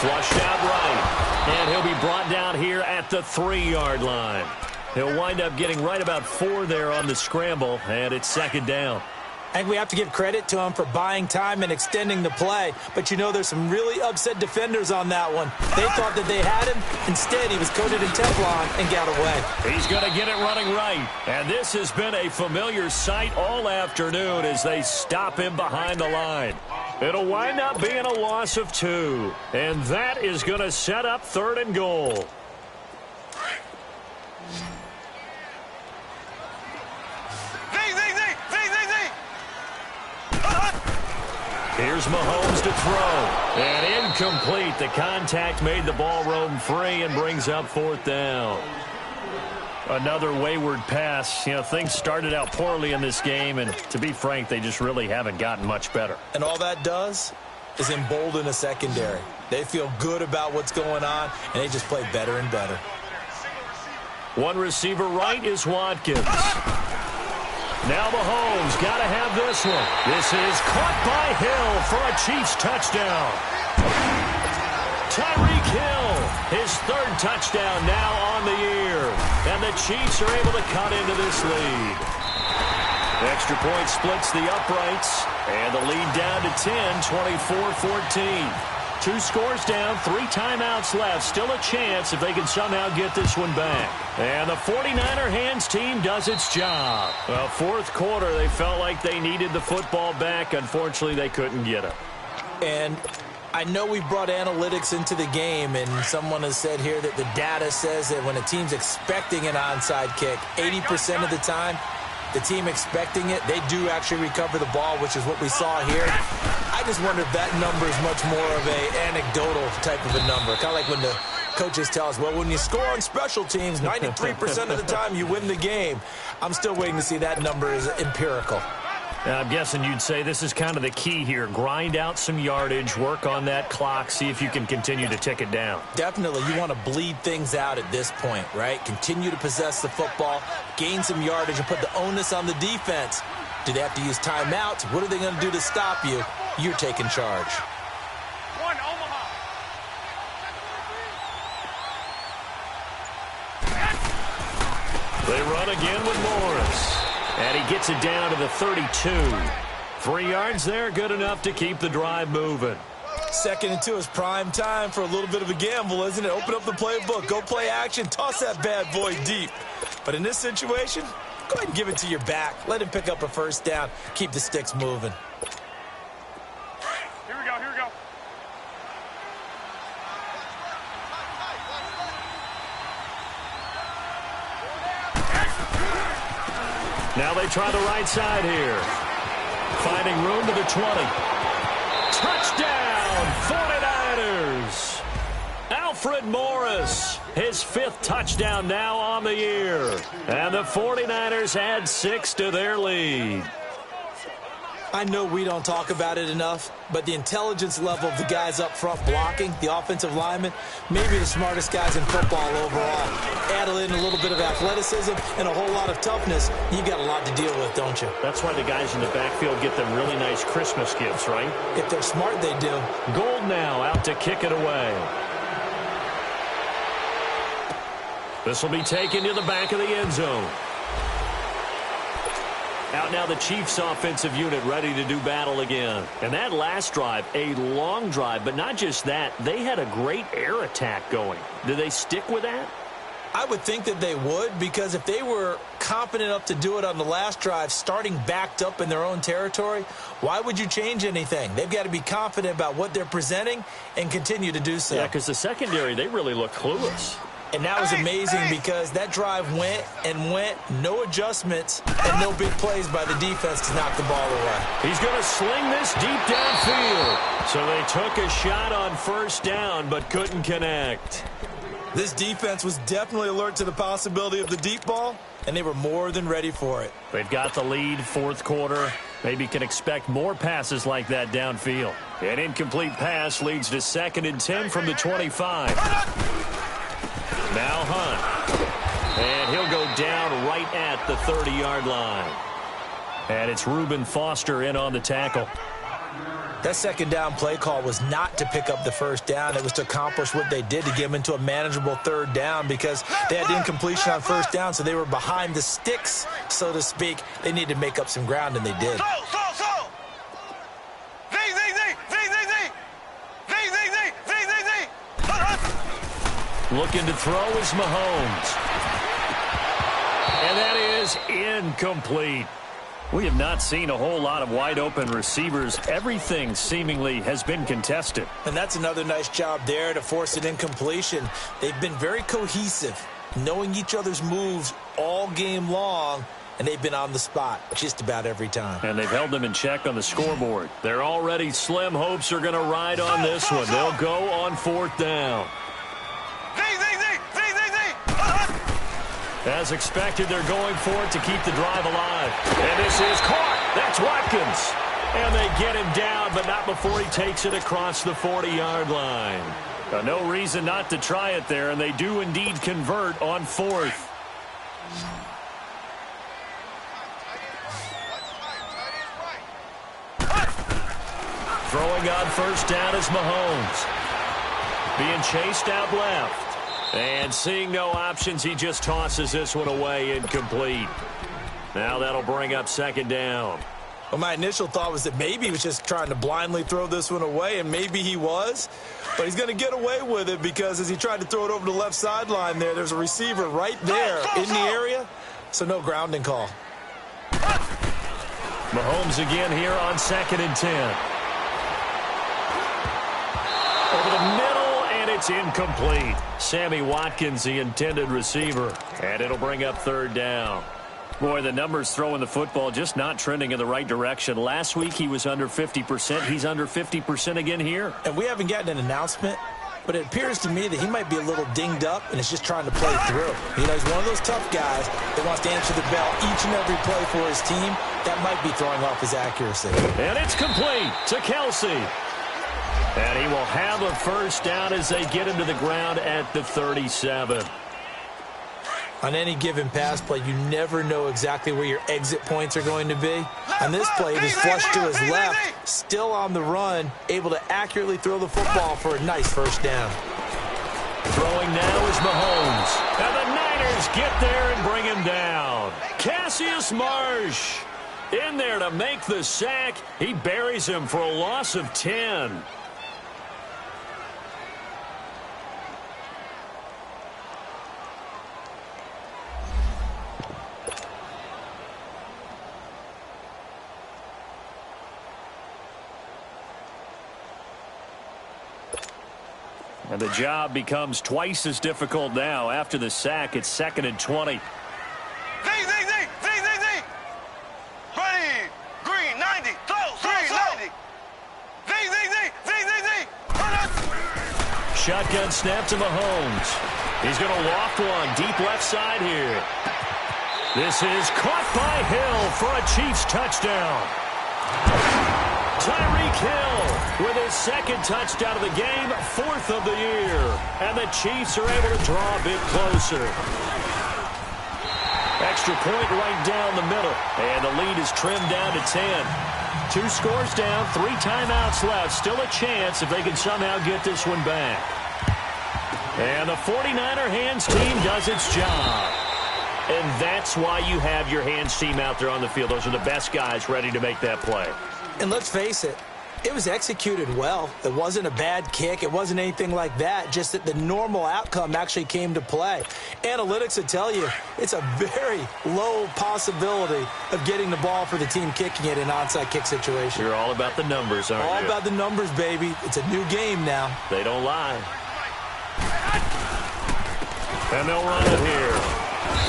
Flushed out right. And he'll be brought down here at the 3-yard line. He'll wind up getting right about 4 there on the scramble, and it's 2nd down. I think we have to give credit to him for buying time and extending the play. But, you know, there's some really upset defenders on that one. They thought that they had him. Instead, he was coated in Teflon and got away. He's going to get it running right. And this has been a familiar sight all afternoon as they stop him behind the line. It'll wind up being a loss of 2. And that is going to set up 3rd and goal. Here's Mahomes to throw. And incomplete. The contact made the ball roam free and brings up 4th down. Another wayward pass. You know, things started out poorly in this game, and to be frank, they just really haven't gotten much better. And all that does is embolden a secondary. They feel good about what's going on, and they just play better and better. One receiver right is Watkins. Now Mahomes got to have this one. This is caught by Hill for a Chiefs touchdown. Tyreek Hill, his 3rd touchdown now on the year. And the Chiefs are able to cut into this lead. Extra point splits the uprights. And the lead down to 10, 24-14. 2 scores down, 3 timeouts left. Still a chance if they can somehow get this one back. And the 49er hands team does its job. Well, 4th quarter, they felt like they needed the football back. Unfortunately, they couldn't get it. And I know we brought analytics into the game, and someone has said here that the data says that when a team's expecting an onside kick, 80% of the time, the team expecting it, they do actually recover the ball, which is what we saw here. I just wonder if that number is much more of an anecdotal type of a number. Kind of like when the coaches tell us, well, when you score on special teams, 93% of the time you win the game. I'm still waiting to see that number is empirical. I'm guessing you'd say this is kind of the key here. Grind out some yardage, work on that clock, see if you can continue to tick it down. Definitely. You want to bleed things out at this point, right? Continue to possess the football, gain some yardage, and put the onus on the defense. Do they have to use timeouts? What are they going to do to stop you? You're taking charge. One, Omaha. They run again with Morris. And he gets it down to the 32. 3 yards there, good enough to keep the drive moving. 2nd and 2 is prime time for a little bit of a gamble, isn't it? Open up the playbook, go play action, toss that bad boy deep. But in this situation, go ahead and give it to your back. Let him pick up a first down. Keep the sticks moving. Here we go, here we go. Now they try the right side here. Finding room to the 20. Touchdown, 49ers. Alfred Morris, his 5th touchdown now on the year. And the 49ers add 6 to their lead. I know we don't talk about it enough, but the intelligence level of the guys up front blocking, the offensive linemen, maybe the smartest guys in football overall. Add in a little bit of athleticism and a whole lot of toughness, you got a lot to deal with, don't you? That's why the guys in the backfield get them really nice Christmas gifts, right? If they're smart, they do. Gold now out to kick it away. This will be taken to the back of the end zone. Out now the Chiefs offensive unit ready to do battle again. And that last drive, a long drive, but not just that. They had a great air attack going. Do they stick with that? I would think that they would, because if they were confident enough to do it on the last drive, starting backed up in their own territory, why would you change anything? They've got to be confident about what they're presenting and continue to do so. Yeah, because the secondary, they really looked clueless. And that was amazing because that drive went and went, no adjustments, and no big plays by the defense to knock the ball away. He's going to sling this deep downfield. So they took a shot on first down but couldn't connect. This defense was definitely alert to the possibility of the deep ball, and they were more than ready for it. They've got the lead, 4th quarter. Maybe can expect more passes like that downfield. An incomplete pass leads to 2nd and 10 from the 25. Now Hunt. And he'll go down right at the 30-yard line. And it's Reuben Foster in on the tackle. That 2nd down play call was not to pick up the first down. It was to accomplish what they did, to get them into a manageable 3rd down, because they had incompletion on first down, so they were behind the sticks, so to speak. They needed to make up some ground, and they did. Looking to throw is Mahomes. And that is incomplete. We have not seen a whole lot of wide-open receivers. Everything seemingly has been contested. And that's another nice job there to force an incompletion. They've been very cohesive, knowing each other's moves all game long, and they've been on the spot just about every time. And they've held them in check on the scoreboard. They're already slim hopes are going to ride on this one. They'll go on 4th down. As expected, they're going for it to keep the drive alive. And this is caught. That's Watkins. And they get him down, but not before he takes it across the 40-yard line. No reason not to try it there, and they do indeed convert on 4th. Throwing on first down is Mahomes. Being chased out left. And seeing no options, he just tosses this one away, incomplete. Now that'll bring up 2nd down. Well, my initial thought was that maybe he was just trying to blindly throw this one away, and maybe he was. But he's going to get away with it because as he tried to throw it over the left sideline there's a receiver right there in the area, so no grounding call. Mahomes again here on 2nd and 10. It's incomplete. Sammy Watkins, the intended receiver. And it'll bring up third down. Boy, the numbers throwing the football just not trending in the right direction. Last week he was under 50%. He's under 50% again here. And we haven't gotten an announcement, but it appears to me that he might be a little dinged up and is just trying to play through. You know, he's one of those tough guys that wants to answer the bell each and every play for his team. That might be throwing off his accuracy. And it's complete to Kelsey. And he will have a first down as they get him to the ground at the 37. On any given pass play, you never know exactly where your exit points are going to be. On this play, it was flushed to his left, still on the run, able to accurately throw the football for a nice first down. Throwing now is Mahomes. And the Niners get there and bring him down. Cassius Marsh in there to make the sack. He buries him for a loss of 10. And the job becomes twice as difficult now. After the sack, it's 2nd and 20. Z. Ready. Green, 90. Throw. 90. Z. Shotgun snap to Mahomes. He's going to loft one deep left side here. This is caught by Hill for a Chiefs touchdown. Tyreek Hill with his second touchdown of the game, 4th of the year. And the Chiefs are able to draw a bit closer. Extra point right down the middle. And the lead is trimmed down to 10. 2 scores down, 3 timeouts left. Still a chance if they can somehow get this one back. And the 49er hands team does its job. And that's why you have your hands team out there on the field. Those are the best guys ready to make that play. And let's face it, it was executed well. It wasn't a bad kick. It wasn't anything like that. Just that the normal outcome actually came to play. Analytics would tell you it's a very low possibility of getting the ball for the team kicking it in an onside kick situation. You're all about the numbers, aren't you? All about the numbers, baby. It's a new game now. They don't lie. And they'll run it here.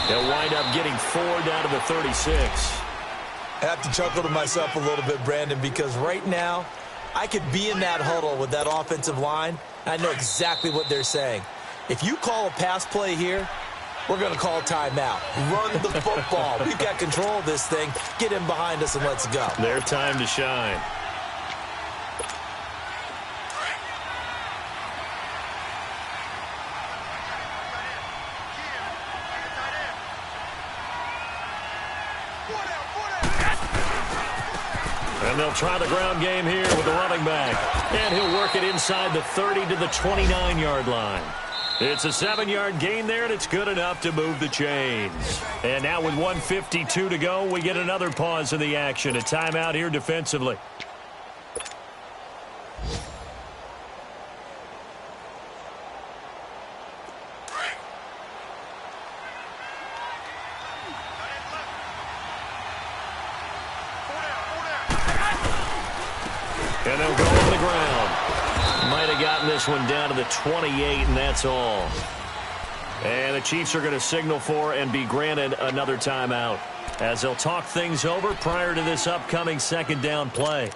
They'll wind up getting 4 down to the 36. I have to chuckle to myself a little bit, Brandon, because right now I could be in that huddle with that offensive line. I know exactly what they're saying. If you call a pass play here, we're going to call timeout. Run the football. We've got control of this thing. Get in behind us and let's go. Their time to shine. And they'll try the ground game here with the running back. And he'll work it inside the 30 to the 29-yard line. It's a 7-yard gain there, and it's good enough to move the chains. And now with 1:52 to go, we get another pause in the action. A timeout here defensively. And they'll go on the ground. Might have gotten this one down to the 28, and that's all. And the Chiefs are going to signal for and be granted another timeout as they'll talk things over prior to this upcoming 2nd down play.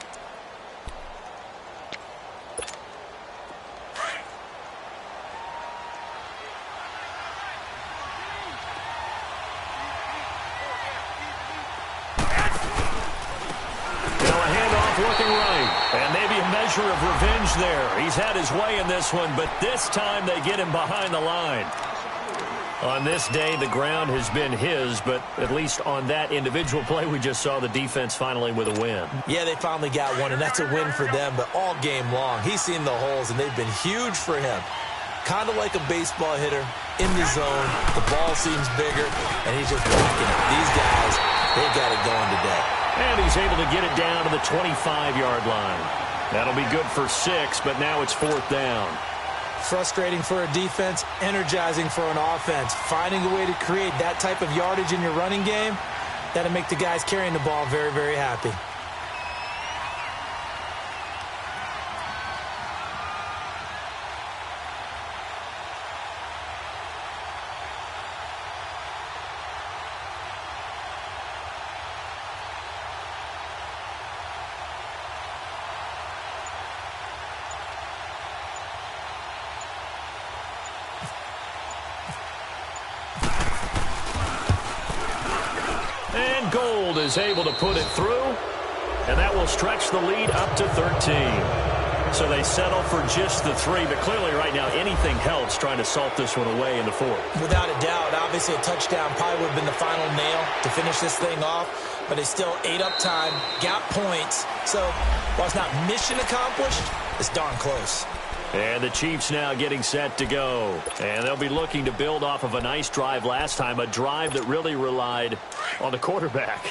And maybe a measure of revenge there. He's had his way in this one, but this time they get him behind the line. On this day, the ground has been his, but at least on that individual play, we just saw the defense finally with a win. Yeah, they finally got one, and that's a win for them, but all game long, he's seen the holes, and they've been huge for him. Kind of like a baseball hitter in the zone. The ball seems bigger, and he's just whacking it. These guys, they've got it going today. And he's able to get it down to the 25-yard line. That'll be good for 6, but now it's 4th down. Frustrating for a defense, energizing for an offense. Finding a way to create that type of yardage in your running game, that'll make the guys carrying the ball very, very happy. And Gold is able to put it through, and that will stretch the lead up to 13. So they settle for just the 3, but clearly right now anything helps trying to salt this one away in the 4th. Without a doubt, obviously a touchdown probably would have been the final nail to finish this thing off, but it's still ate up time, got points. So while it's not mission accomplished, it's darn close. And the Chiefs now getting set to go. And they'll be looking to build off of a nice drive last time, a drive that really relied on the quarterback.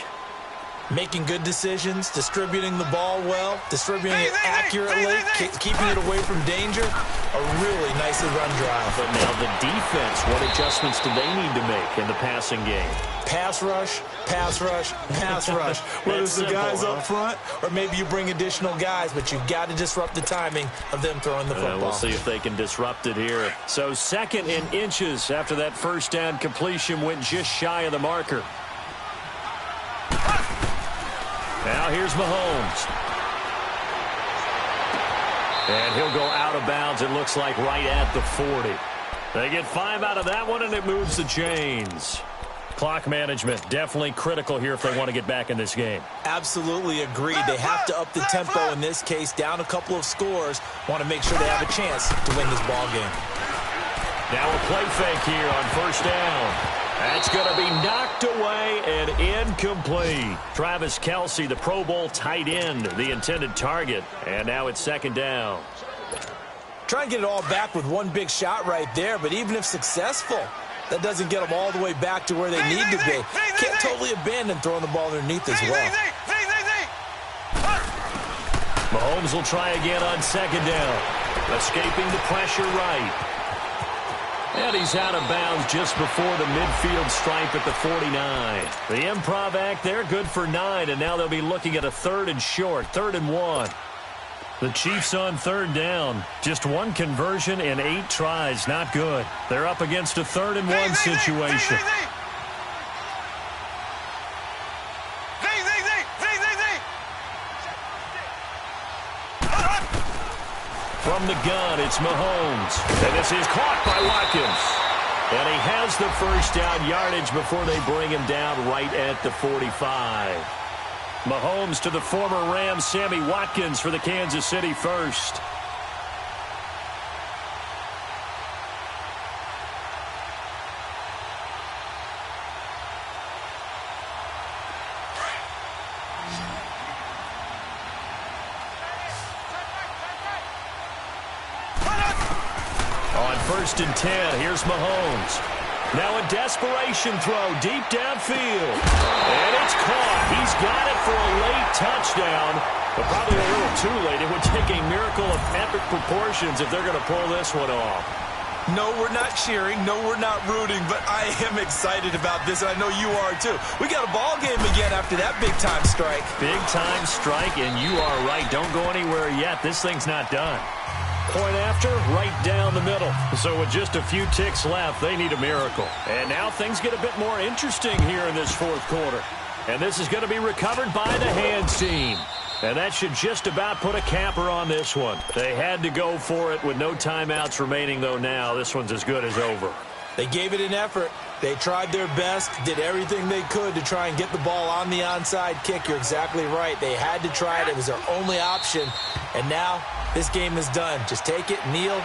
Making good decisions, distributing the ball well, distributing it accurately, keeping it away from danger. A really nicely run drive. But now the defense, what adjustments do they need to make in the passing game? Pass rush, pass rush, pass rush. Whether it's the guys up front or maybe you bring additional guys, but you've got to disrupt the timing of them throwing the football. We'll see if they can disrupt it here. So 2nd and inches after that first down completion went just shy of the marker. Now here's Mahomes. And he'll go out of bounds, it looks like, right at the 40. They get 5 out of that one, and it moves the chains. Clock management, definitely critical here if they want to get back in this game. Absolutely agreed. They have to up the tempo in this case, down a couple of scores. Want to make sure they have a chance to win this ball game. Now a play fake here on first down. That's going to be knocked away and incomplete. Travis Kelce, the Pro Bowl tight end, the intended target. And now it's 2nd down. Try and get it all back with one big shot right there, but even if successful, that doesn't get them all the way back to where they need to be. Can't totally abandon throwing the ball underneath as well. Mahomes will try again on 2nd down. Escaping the pressure right. And he's out of bounds just before the midfield stripe at the 49. The improv act there, good for 9, and now they'll be looking at a 3rd and short, 3rd and 1. The Chiefs on 3rd down. Just one conversion in 8 tries, not good. They're up against a 3rd and 1 situation. From the gun, it's Mahomes. And this is caught by Watkins. And he has the first down yardage before they bring him down right at the 45. Mahomes to the former Rams, Sammy Watkins for the Kansas City first. On 1st and 10, here's Mahomes. Now a desperation throw deep downfield. And it's caught. He's got it for a late touchdown. But probably a little too late. It would take a miracle of epic proportions if they're going to pull this one off. No, we're not cheering. No, we're not rooting. But I am excited about this, and I know you are too. We got a ball game again after that big-time strike. Big-time strike, and you are right. Don't go anywhere yet. This thing's not done. Point after, right down the middle. So with just a few ticks left, they need a miracle. And now things get a bit more interesting here in this 4th quarter. And this is going to be recovered by the hands team. And that should just about put a capper on this one. They had to go for it with no timeouts remaining, though now. This one's as good as over. They gave it an effort. They tried their best, did everything they could to try and get the ball on the onside kick. You're exactly right. They had to try it. It was their only option. And now this game is done. Just take it, kneel,